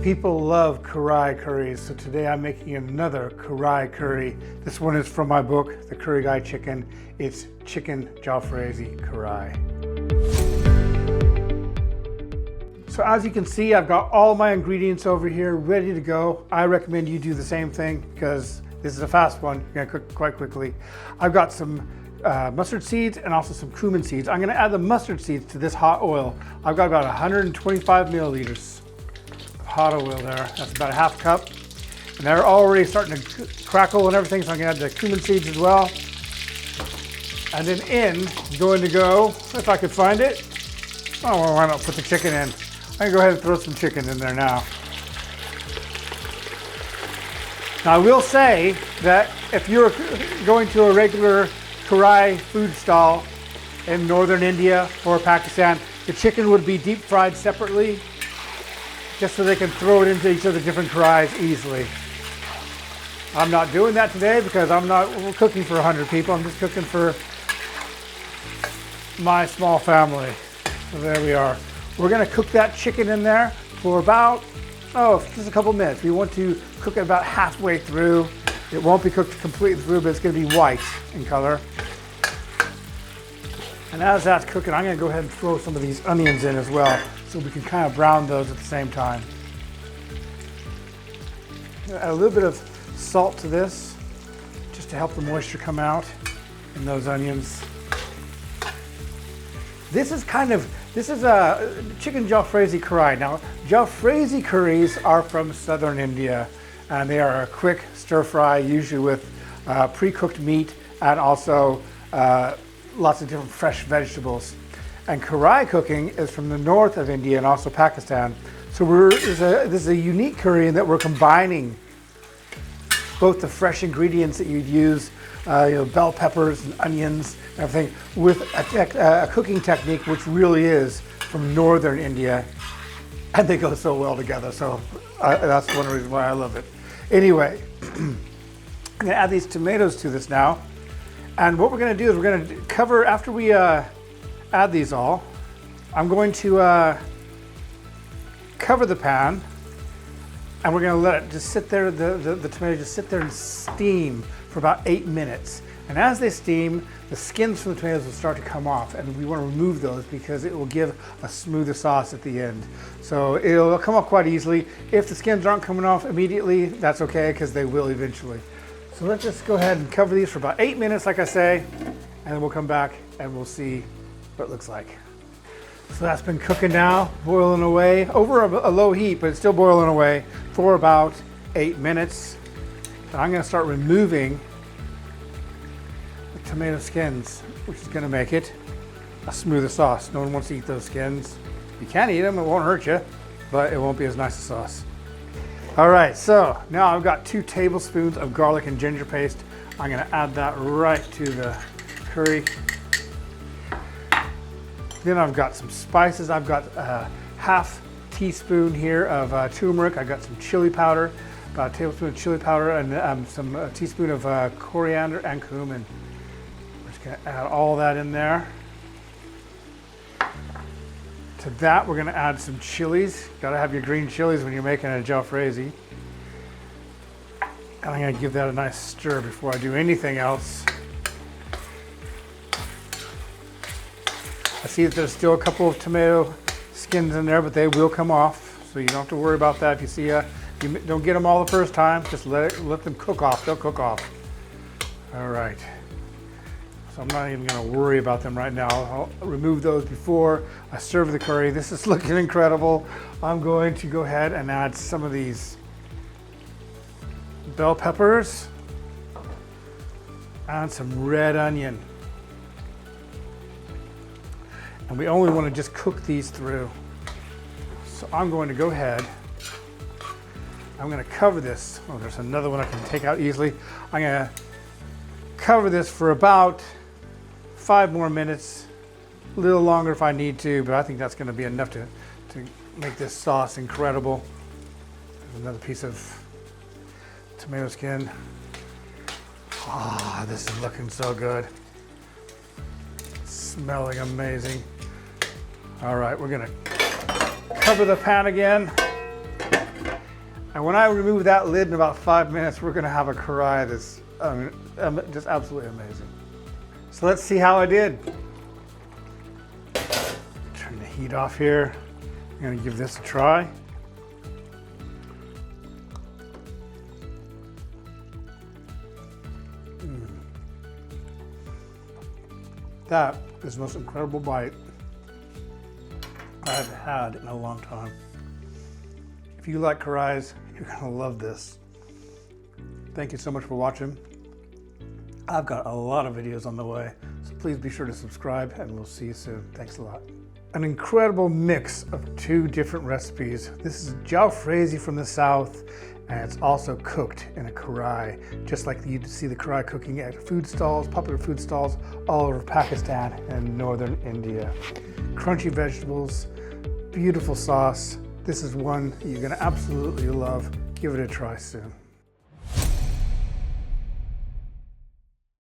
People love karahi curries, so today I'm making another karahi curry. This one is from my book, The Curry Guy Chicken. It's Chicken Jalfrezi Karahi. So as you can see, I've got all my ingredients over here ready to go. I recommend you do the same thing because this is a fast one. You're gonna cook quite quickly. I've got some mustard seeds and also some cumin seeds. I'm gonna add the mustard seeds to this hot oil. I've got about 125 milliliters. Hot oil there. That's about a half cup. And they're already starting to crackle and everything, so I'm gonna add the cumin seeds as well. And then going to go, if I could find it, oh, well, why not put the chicken in? I'm gonna go ahead and throw some chicken in there now. Now I will say that if you're going to a regular karahi food stall in northern India or Pakistan, the chicken would be deep fried separately, just so they can throw it into each of the different karahis easily. I'm not doing that today because I'm not cooking for 100 people. I'm just cooking for my small family. So there we are. We're gonna cook that chicken in there for about, just a couple minutes. We want to cook it about halfway through. It won't be cooked completely through, but it's gonna be white in color. And as that's cooking, I'm gonna go ahead and throw some of these onions in as well, so we can kind of brown those at the same time. Add a little bit of salt to this, just to help the moisture come out in those onions. This is a chicken jalfrezi karahi. Now, jalfrezi curries are from southern India, and they are a quick stir fry, usually with pre-cooked meat and also lots of different fresh vegetables. And karahi cooking is from the north of India and also Pakistan. So this is a unique curry in that we're combining both the fresh ingredients that you'd use, bell peppers and onions and everything, with a cooking technique which really is from northern India. And they go so well together. So that's one of the reasons why I love it. Anyway, I'm gonna add these tomatoes to this now. And what we're gonna do is we're gonna cover, after we add these all, I'm going to cover the pan, and we're gonna let it just sit there, the tomatoes just sit there and steam for about 8 minutes. And as they steam, the skins from the tomatoes will start to come off, and we wanna remove those because it will give a smoother sauce at the end. So it'll come off quite easily. If the skins aren't coming off immediately, that's okay, because they will eventually. So let's just go ahead and cover these for about 8 minutes, like I say, and then we'll come back and we'll see what it looks like. So that's been cooking now, boiling away, over a low heat, but it's still boiling away for about 8 minutes. So I'm gonna start removing the tomato skins, which is gonna make it a smoother sauce. No one wants to eat those skins. You can eat them, it won't hurt you, but it won't be as nice a sauce. All right, so now I've got 2 tablespoons of garlic and ginger paste. I'm gonna add that right to the curry. Then I've got some spices. I've got a half teaspoon here of turmeric. I've got some chili powder, about a tablespoon of chili powder, and a teaspoon of coriander and cumin. We're just gonna add all that in there. To that, we're gonna add some chilies. Gotta have your green chilies when you're making a jalfrezi. And I'm gonna give that a nice stir before I do anything else. I see that there's still a couple of tomato skins in there, but they will come off, so you don't have to worry about that. If you see you don't get them all the first time, just let them cook off. They'll cook off. All right. So I'm not even gonna worry about them right now. I'll remove those before I serve the curry. This is looking incredible. I'm going to go ahead and add some of these bell peppers and some red onion. And we only wanna just cook these through. So I'm going to go ahead. I'm gonna cover this. Oh, there's another one I can take out easily. I'm gonna cover this for about 5 more minutes, a little longer if I need to, but I think that's gonna be enough to make this sauce incredible. There's another piece of tomato skin. Ah, this is looking so good. It's smelling amazing. All right, we're gonna cover the pan again. And when I remove that lid in about 5 minutes, we're gonna have a karahi that's just absolutely amazing. So let's see how I did. Turn the heat off here. I'm gonna give this a try. That is the most incredible bite I've had in a long time. If you like karahis, you're gonna love this. Thank you so much for watching. I've got a lot of videos on the way, so please be sure to subscribe and we'll see you soon. Thanks a lot. An incredible mix of 2 different recipes. This is jalfrezi from the south, and it's also cooked in a karahi, just like you'd see the karahi cooking at food stalls, popular food stalls all over Pakistan and northern India. Crunchy vegetables, beautiful sauce. This is one you're gonna absolutely love. Give it a try soon.